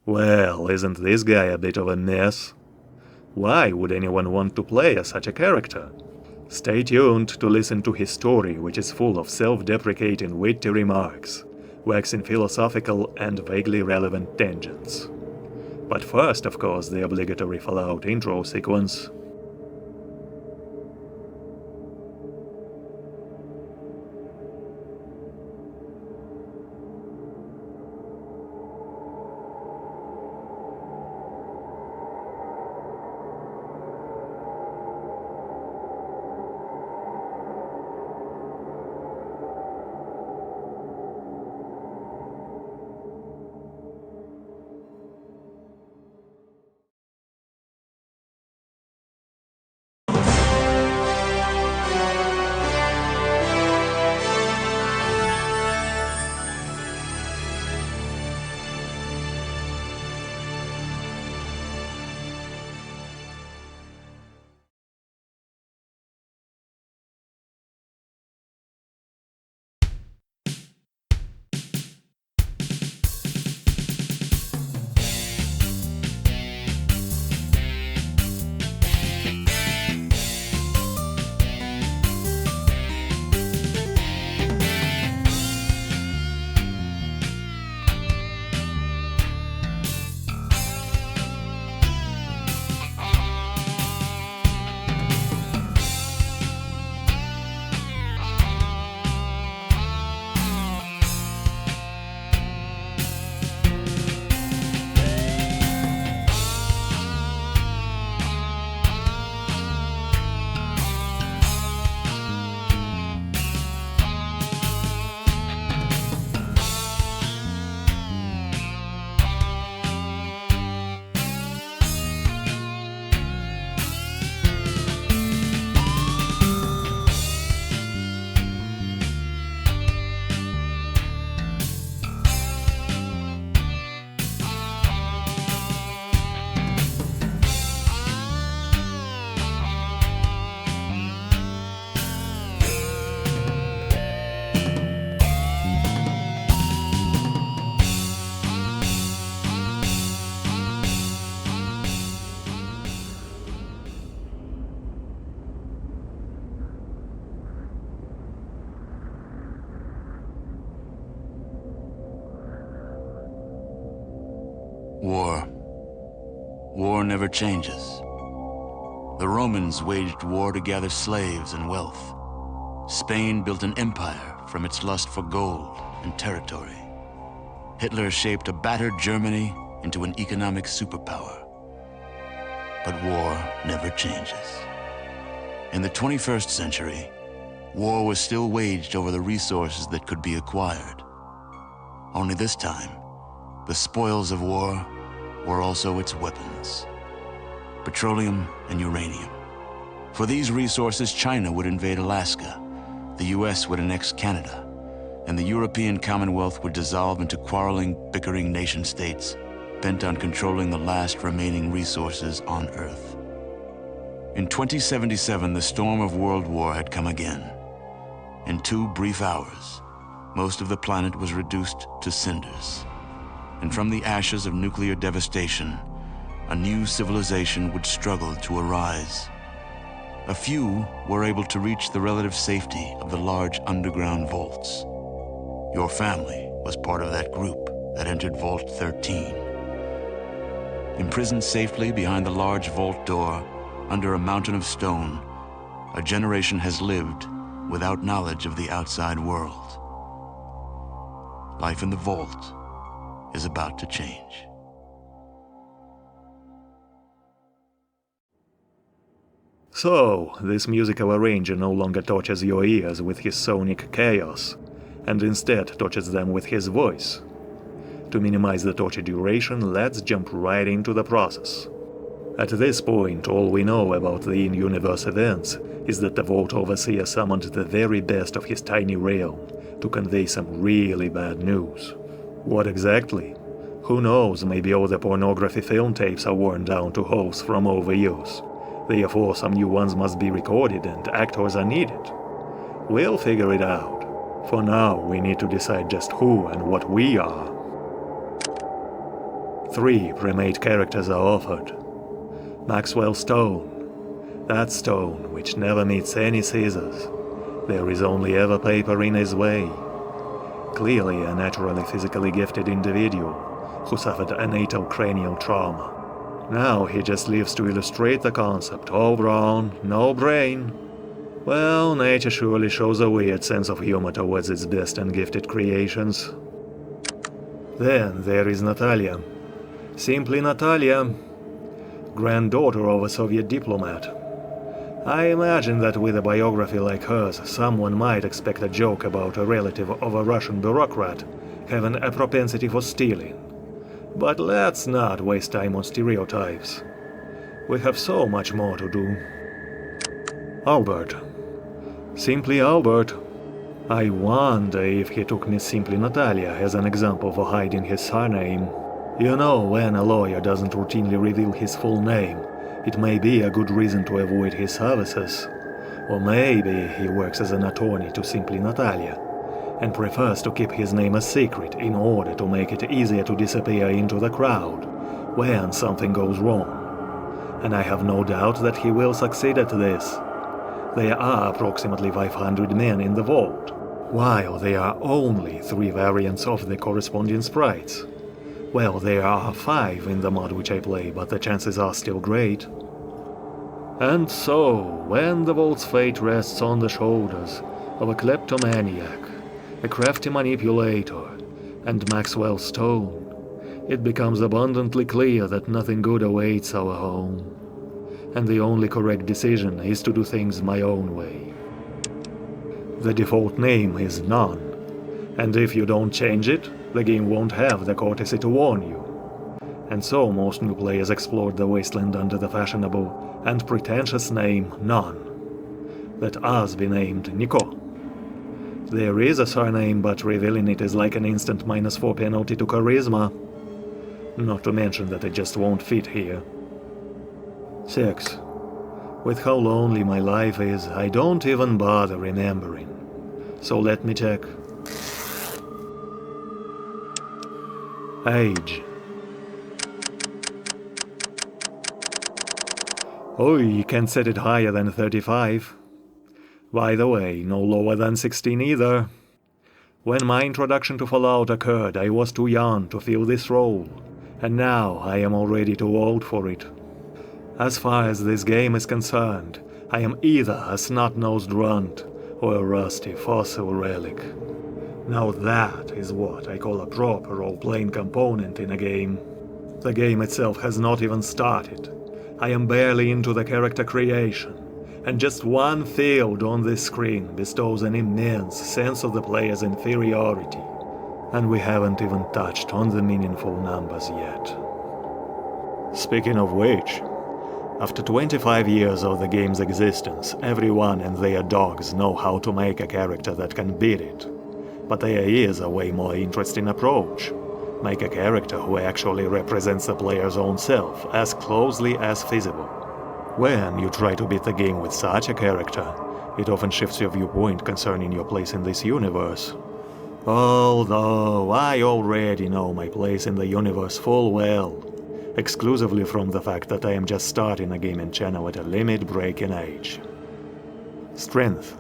Well, isn't this guy a bit of a mess? Why would anyone want to play as such a character? Stay tuned to listen to his story, which is full of self-deprecating witty remarks, waxing philosophical and vaguely relevant tangents. But first, of course, the obligatory Fallout intro sequence. War. War never changes. The Romans waged war to gather slaves and wealth. Spain built an empire from its lust for gold and territory. Hitler shaped a battered Germany into an economic superpower. But war never changes. In the 21st century, war was still waged over the resources that could be acquired. Only this time, the spoils of war were also its weapons: petroleum and uranium. For these resources, China would invade Alaska, the US would annex Canada, and the European Commonwealth would dissolve into quarreling, bickering nation-states bent on controlling the last remaining resources on Earth. In 2077, the storm of World War had come again. In 2 brief hours, most of the planet was reduced to cinders. And from the ashes of nuclear devastation, a new civilization would struggle to arise. A few were able to reach the relative safety of the large underground vaults. Your family was part of that group that entered Vault 13. Imprisoned safely behind the large vault door, under a mountain of stone, a generation has lived without knowledge of the outside world. Life in the vault is about to change. So, this musical arranger no longer tortures your ears with his sonic chaos, and instead tortures them with his voice. To minimize the torture duration, let's jump right into the process. At this point, all we know about the in-universe events is that the Vault Overseer summoned the very best of his tiny realm to convey some really bad news. What exactly? Who knows, maybe all the pornography film tapes are worn down to holes from overuse. Therefore, some new ones must be recorded and actors are needed. We'll figure it out. For now, we need to decide just who and what we are. 3 premade characters are offered. Maxwell Stone. That stone which never meets any scissors. There is only ever paper in his way. Clearly a naturally physically gifted individual who suffered a natal cranial trauma. Now he just lives to illustrate the concept, all brawn, no brain. Well, nature surely shows a weird sense of humor towards its best and gifted creations. Then there is Natalia. Simply Natalia. Granddaughter of a Soviet diplomat. I imagine that with a biography like hers, someone might expect a joke about a relative of a Russian bureaucrat having a propensity for stealing. But let's not waste time on stereotypes. We have so much more to do. Albert. Simply Albert. I wonder if he took Miss Simply Natalia as an example for hiding his surname. You know, when a lawyer doesn't routinely reveal his full name, it may be a good reason to avoid his services. Or maybe he works as an attorney to Simply Natalia, and prefers to keep his name a secret in order to make it easier to disappear into the crowd when something goes wrong. And I have no doubt that he will succeed at this. There are approximately 500 men in the vault, while there are only 3 variants of the corresponding sprites. Well, there are 5 in the mod which I play, but the chances are still great. And so, when the vault's fate rests on the shoulders of a kleptomaniac, a crafty manipulator, and Maxwell Stone, it becomes abundantly clear that nothing good awaits our home. And the only correct decision is to do things my own way. The default name is None, and if you don't change it, the game won't have the courtesy to warn you. And so most new players explored the wasteland under the fashionable and pretentious name None. Let us be named Nico. There is a surname, but revealing it is like an instant -4 penalty to charisma. Not to mention that it just won't fit here. 6. With how lonely my life is, I don't even bother remembering. So let me check. Age. Oh, you can't set it higher than 35. By the way, no lower than 16 either. When my introduction to Fallout occurred, I was too young to fill this role, and now I am already too old for it. As far as this game is concerned, I am either a snot-nosed runt or a rusty fossil relic. Now that is what I call a proper role-playing component in a game. The game itself has not even started. I am barely into the character creation, and just one field on this screen bestows an immense sense of the player's inferiority, and we haven't even touched on the meaningful numbers yet. Speaking of which, after 25 years of the game's existence, everyone and their dogs know how to make a character that can beat it. But there is a way more interesting approach. Make a character who actually represents the player's own self as closely as feasible. When you try to beat the game with such a character, it often shifts your viewpoint concerning your place in this universe. Although I already know my place in the universe full well, exclusively from the fact that I am just starting a gaming channel at a limit-breaking age. Strength.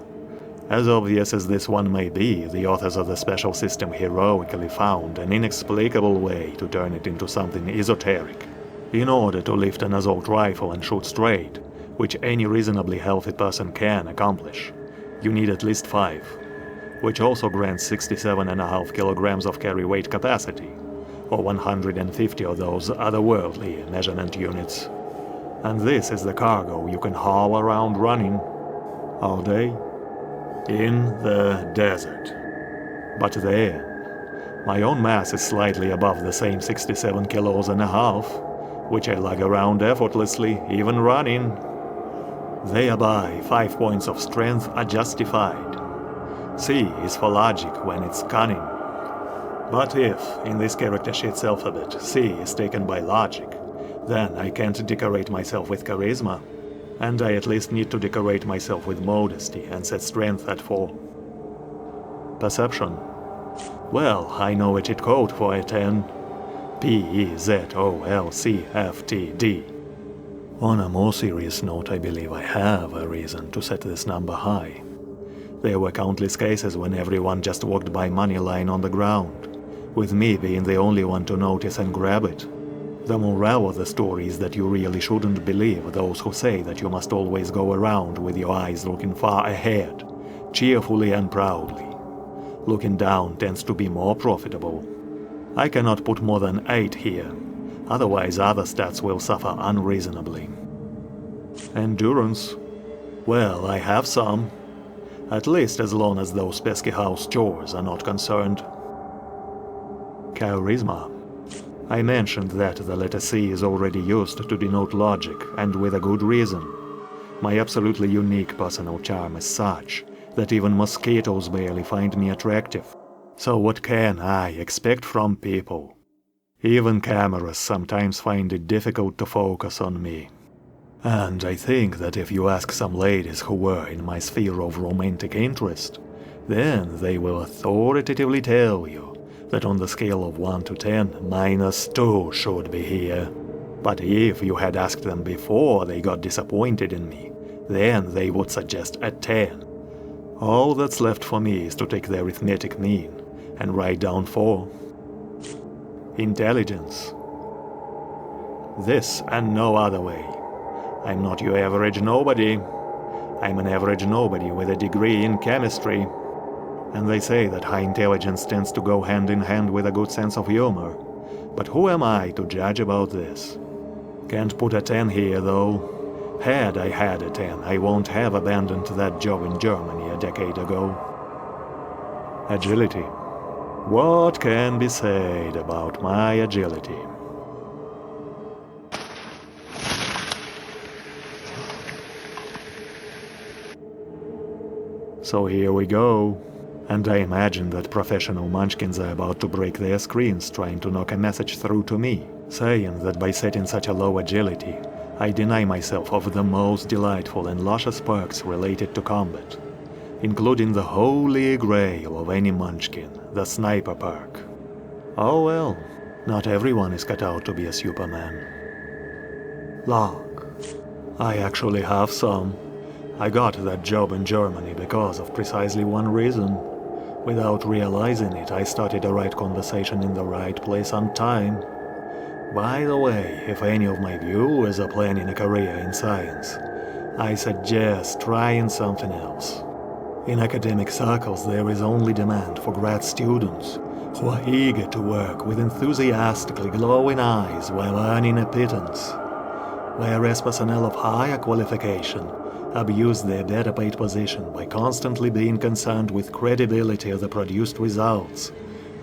As obvious as this one may be, the authors of the special system heroically found an inexplicable way to turn it into something esoteric. In order to lift an assault rifle and shoot straight, which any reasonably healthy person can accomplish, you need at least 5, which also grants 67.5 kilograms of carry weight capacity, or 150 of those otherworldly measurement units. And this is the cargo you can haul around running all day in the desert. But then, my own mass is slightly above the same 67 kilos and a half, which I lug around effortlessly, even running. Thereby, 5 points of strength are justified. C is for logic when it's cunning. But if, in this character sheet's alphabet, C is taken by logic, then I can't decorate myself with charisma, and I at least need to decorate myself with modesty and set strength at 4. Perception. Well, I know a cheat code for a 10. PEZOLCFTD. On a more serious note, I believe I have a reason to set this number high. There were countless cases when everyone just walked by money lying on the ground, with me being the only one to notice and grab it. The morale of the story is that you really shouldn't believe those who say that you must always go around with your eyes looking far ahead, cheerfully and proudly. Looking down tends to be more profitable. I cannot put more than 8 here, otherwise other stats will suffer unreasonably. Endurance? Well, I have some. At least as long as those pesky house chores are not concerned. Charisma. I mentioned that the letter C is already used to denote logic, and with a good reason. My absolutely unique personal charm is such that even mosquitoes barely find me attractive. So what can I expect from people? Even cameras sometimes find it difficult to focus on me. And I think that if you ask some ladies who were in my sphere of romantic interest, then they will authoritatively tell you that on the scale of 1 to 10, -2 should be here. But if you had asked them before they got disappointed in me, then they would suggest a 10. All that's left for me is to take the arithmetic mean and write down 4. Intelligence. This and no other way. I'm not your average nobody. I'm an average nobody with a degree in chemistry. And they say that high intelligence tends to go hand in hand with a good sense of humor. But who am I to judge about this? Can't put a 10 here though. Had I had a 10, I won't have abandoned that job in Germany a decade ago. Agility. What can be said about my agility? So here we go. And I imagine that professional munchkins are about to break their screens trying to knock a message through to me, saying that by setting such a low agility, I deny myself of the most delightful and luscious perks related to combat, including the holy grail of any munchkin, the sniper perk. Oh well, not everyone is cut out to be a Superman. Luck. I actually have some. I got that job in Germany because of precisely one reason. Without realizing it, I started the right conversation in the right place on time. By the way, if any of my viewers are planning a career in science, I suggest trying something else. In academic circles, there is only demand for grad students who are eager to work with enthusiastically glowing eyes while earning a pittance, whereas personnel of higher qualification abuse their better paid position by constantly being concerned with credibility of the produced results,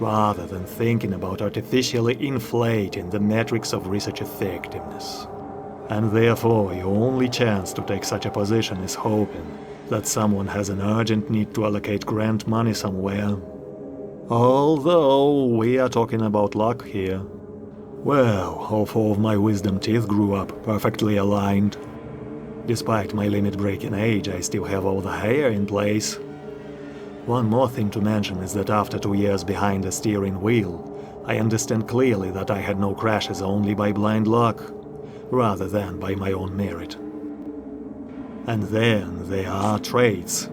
rather than thinking about artificially inflating the metrics of research effectiveness. And therefore your only chance to take such a position is hoping that someone has an urgent need to allocate grant money somewhere. Although we are talking about luck here. Well, all 4 of my wisdom teeth grew up perfectly aligned. Despite my limit-breaking age, I still have all the hair in place. One more thing to mention is that after 2 years behind the steering wheel, I understand clearly that I had no crashes only by blind luck, rather than by my own merit. And then there are traits.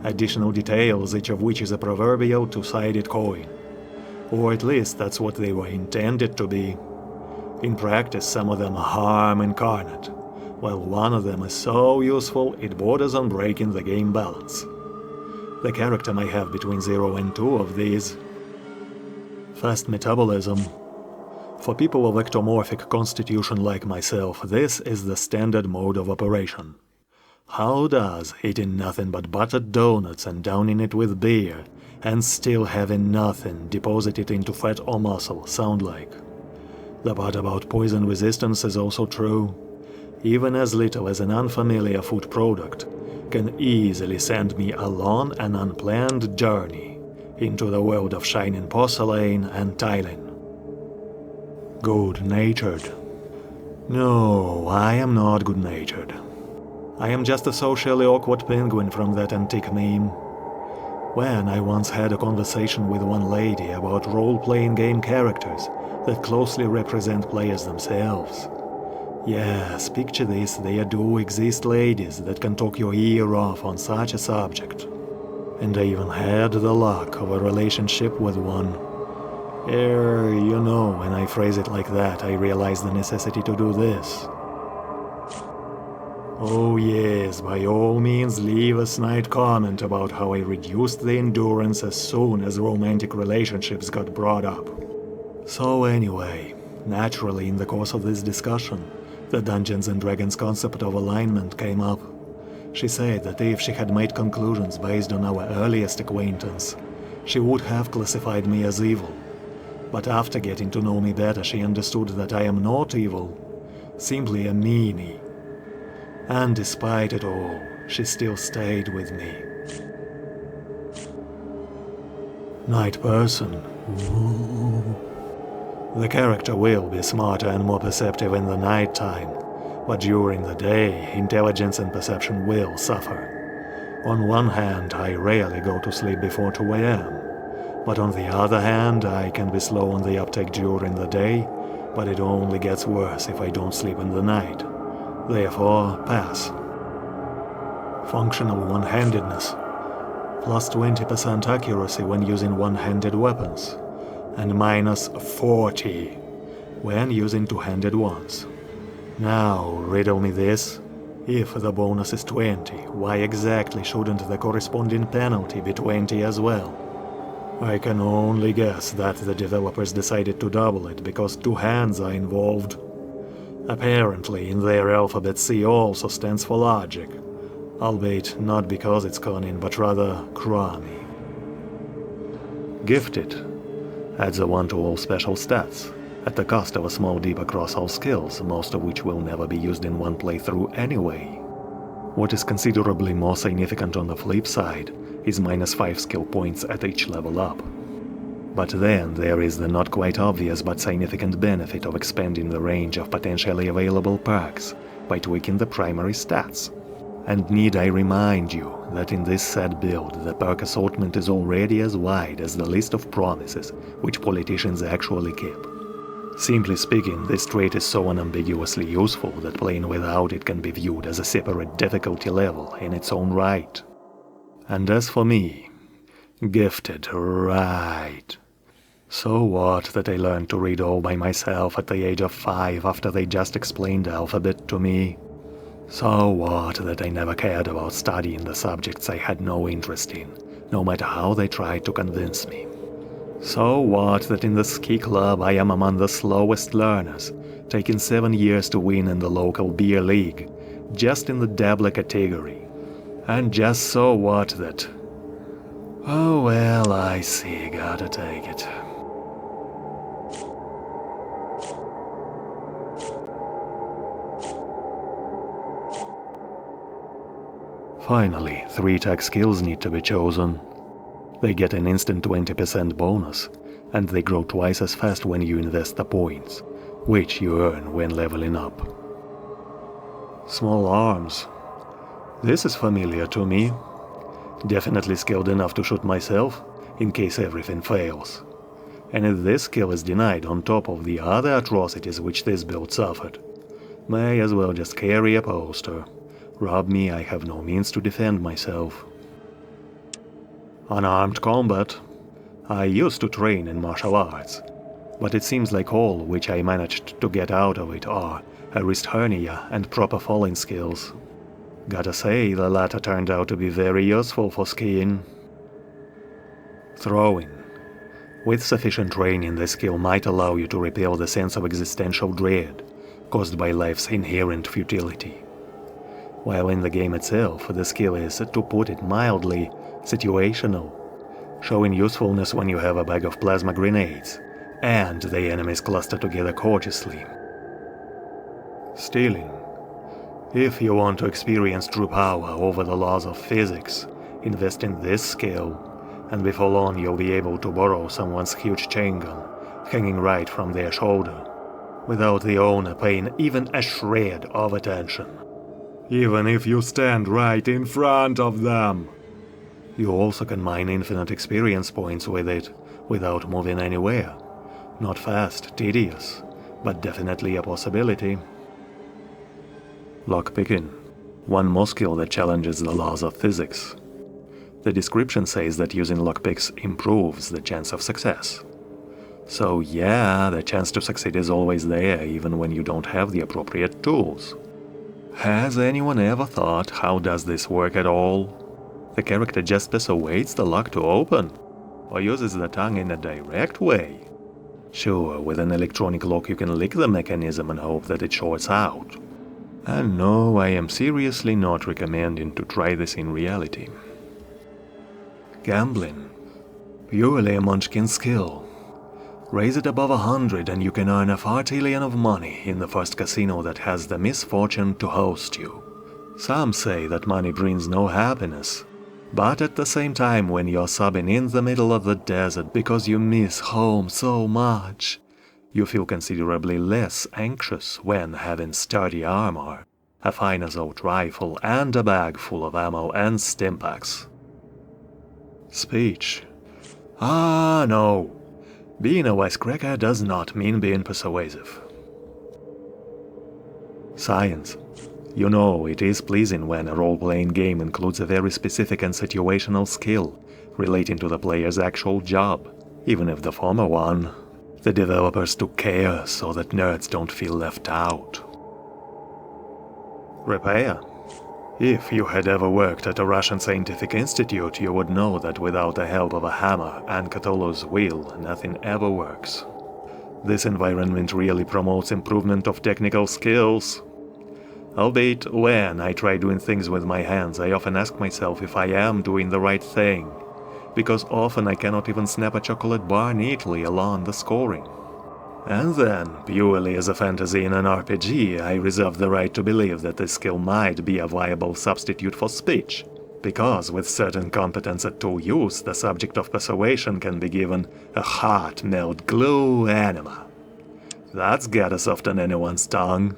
Additional details, each of which is a proverbial two-sided coin. Or at least that's what they were intended to be. In practice, some of them are harm incarnate, while one of them is so useful it borders on breaking the game balance. The character may have between 0 and 2 of these. Fast metabolism. For people of ectomorphic constitution like myself, this is the standard mode of operation. How does eating nothing but buttered donuts and downing it with beer, and still having nothing deposited into fat or muscle sound like? The part about poison resistance is also true. Even as little as an unfamiliar food product can easily send me along an unplanned journey into the world of shining porcelain and tiling. Good-natured. No, I am not good-natured. I am just a socially awkward penguin from that antique meme. When I once had a conversation with one lady about role-playing game characters, that closely represent players themselves. Yes, picture this, there do exist ladies that can talk your ear off on such a subject. And I even had the luck of a relationship with one. When I phrase it like that, I realize the necessity to do this. Oh yes, by all means leave a snide comment about how I reduced the endurance as soon as romantic relationships got brought up. So anyway, naturally in the course of this discussion, the Dungeons & Dragons concept of alignment came up. She said that if she had made conclusions based on our earliest acquaintance, she would have classified me as evil. But after getting to know me better, she understood that I am not evil, simply a meanie. And despite it all, she still stayed with me. Night person. Ooh. The character will be smarter and more perceptive in the night time, but during the day, intelligence and perception will suffer. On one hand, I rarely go to sleep before 2 a.m., but on the other hand, I can be slow on the uptake during the day, but it only gets worse if I don't sleep in the night. Therefore, pass. Functional one-handedness. Plus 20% accuracy when using one-handed weapons, and minus 40 when using two-handed ones. Now, riddle me this. If the bonus is 20, why exactly shouldn't the corresponding penalty be 20 as well? I can only guess that the developers decided to double it because 2 hands are involved. Apparently, in their alphabet C also stands for logic, albeit not because it's cunning, but rather crummy. Gifted adds a 1 to all special stats, at the cost of a small dip across all skills, most of which will never be used in one playthrough anyway. What is considerably more significant on the flip side is minus 5 skill points at each level up. But then there is the not quite obvious but significant benefit of expanding the range of potentially available perks by tweaking the primary stats. And need I remind you that in this said build the perk assortment is already as wide as the list of promises which politicians actually keep. Simply speaking, this trait is so unambiguously useful that playing without it can be viewed as a separate difficulty level in its own right. And as for me, gifted, right. So what that I learned to read all by myself at the age of 5 after they just explained the alphabet to me? So what that I never cared about studying the subjects I had no interest in, no matter how they tried to convince me? So what that in the ski club I am among the slowest learners, taking 7 years to win in the local beer league, just in the dabbler category? And just so what that... Oh well, I see, gotta take it. Finally, 3 tech skills need to be chosen. They get an instant 20% bonus, and they grow twice as fast when you invest the points, which you earn when leveling up. Small arms. This is familiar to me. Definitely skilled enough to shoot myself, in case everything fails. And if this skill is denied on top of the other atrocities which this build suffered, may as well just carry a poster. Rob me, I have no means to defend myself. Unarmed combat. I used to train in martial arts, but it seems like all which I managed to get out of it are a wrist hernia and proper falling skills. Gotta say, the latter turned out to be very useful for skiing. Throwing. With sufficient training, this skill might allow you to repel the sense of existential dread caused by life's inherent futility. While in the game itself, the skill is, to put it mildly, situational, showing usefulness when you have a bag of plasma grenades, and the enemies cluster together cautiously. Stealing. If you want to experience true power over the laws of physics, invest in this skill, and before long you'll be able to borrow someone's huge chain gun, hanging right from their shoulder, without the owner paying even a shred of attention. Even if you stand right in front of them. You also can mine infinite experience points with it, without moving anywhere. Not fast, tedious, but definitely a possibility. Lockpicking. One more skill that challenges the laws of physics. The description says that using lockpicks improves the chance of success. So yeah, the chance to succeed is always there, even when you don't have the appropriate tools. Has anyone ever thought, how does this work at all? The character just persuades the lock to open, or uses the tongue in a direct way. Sure, with an electronic lock you can lick the mechanism and hope that it shorts out. And no, I am seriously not recommending to try this in reality. Gambling. Purely a munchkin skill. Raise it above 100 and you can earn a fartillion of money in the first casino that has the misfortune to host you. Some say that money brings no happiness, but at the same time when you're subbing in the middle of the desert because you miss home so much, you feel considerably less anxious when having sturdy armor, a fine assault rifle and a bag full of ammo and stimpaks. Speech. Ah, no. Being a wisecracker does not mean being persuasive. Science. You know, it is pleasing when a role-playing game includes a very specific and situational skill relating to the player's actual job, even if the former one. The developers took care so that nerds don't feel left out. Repair. If you had ever worked at a Russian scientific institute, you would know that without the help of a hammer and Cthulhu's wheel, nothing ever works. This environment really promotes improvement of technical skills. Albeit, when I try doing things with my hands, I often ask myself if I am doing the right thing, because often I cannot even snap a chocolate bar neatly along the scoring. And then, purely as a fantasy in an RPG, I reserve the right to believe that this skill might be a viable substitute for speech, because with certain competence at tool use, the subject of persuasion can be given a hot melt glue enema. That's gotta soften anyone's tongue.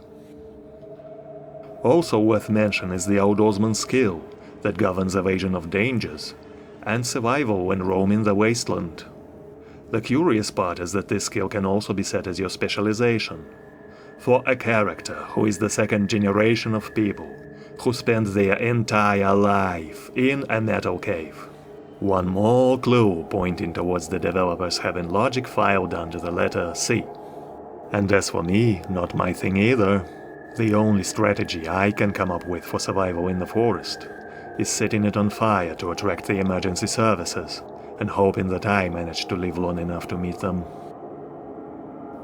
Also worth mention is the outdoorsman skill that governs evasion of dangers, and survival when roaming the wasteland. The curious part is that this skill can also be set as your specialization. For a character who is the second generation of people who spend their entire life in a metal cave. One more clue pointing towards the developers having logic filed under the letter C. And as for me, not my thing either. The only strategy I can come up with for survival in the forest is setting it on fire to attract the emergency services, and hoping that I manage to live long enough to meet them.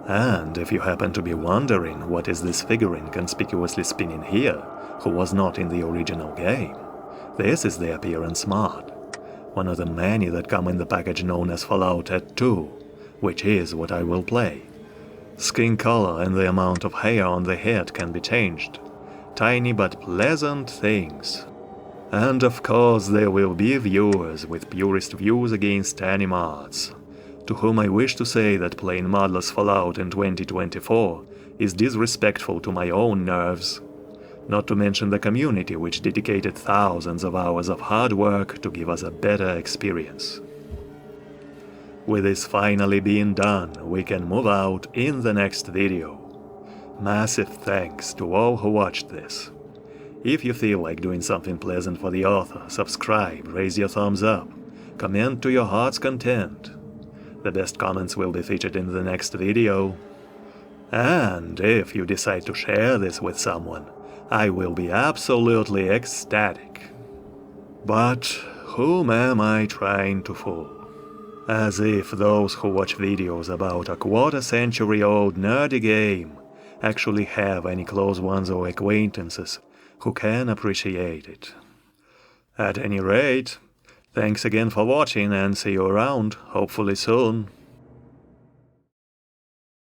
And if you happen to be wondering what is this figurine conspicuously spinning here, who was not in the original game, this is the appearance mod, one of the many that come in the package known as Fallout Tattoo, which is what I will play. Skin color and the amount of hair on the head can be changed. Tiny but pleasant things. And of course there will be viewers with purist views against any mods, to whom I wish to say that playing modless Fallout in 2024 is disrespectful to my own nerves. Not to mention the community which dedicated thousands of hours of hard work to give us a better experience. With this finally being done, we can move out in the next video. Massive thanks to all who watched this. If you feel like doing something pleasant for the author, subscribe, raise your thumbs up, comment to your heart's content. The best comments will be featured in the next video. And if you decide to share this with someone, I will be absolutely ecstatic. But whom am I trying to fool? As if those who watch videos about a quarter-century-old nerdy game actually have any close ones or acquaintances who can appreciate it. At any rate, thanks again for watching and see you around, hopefully soon.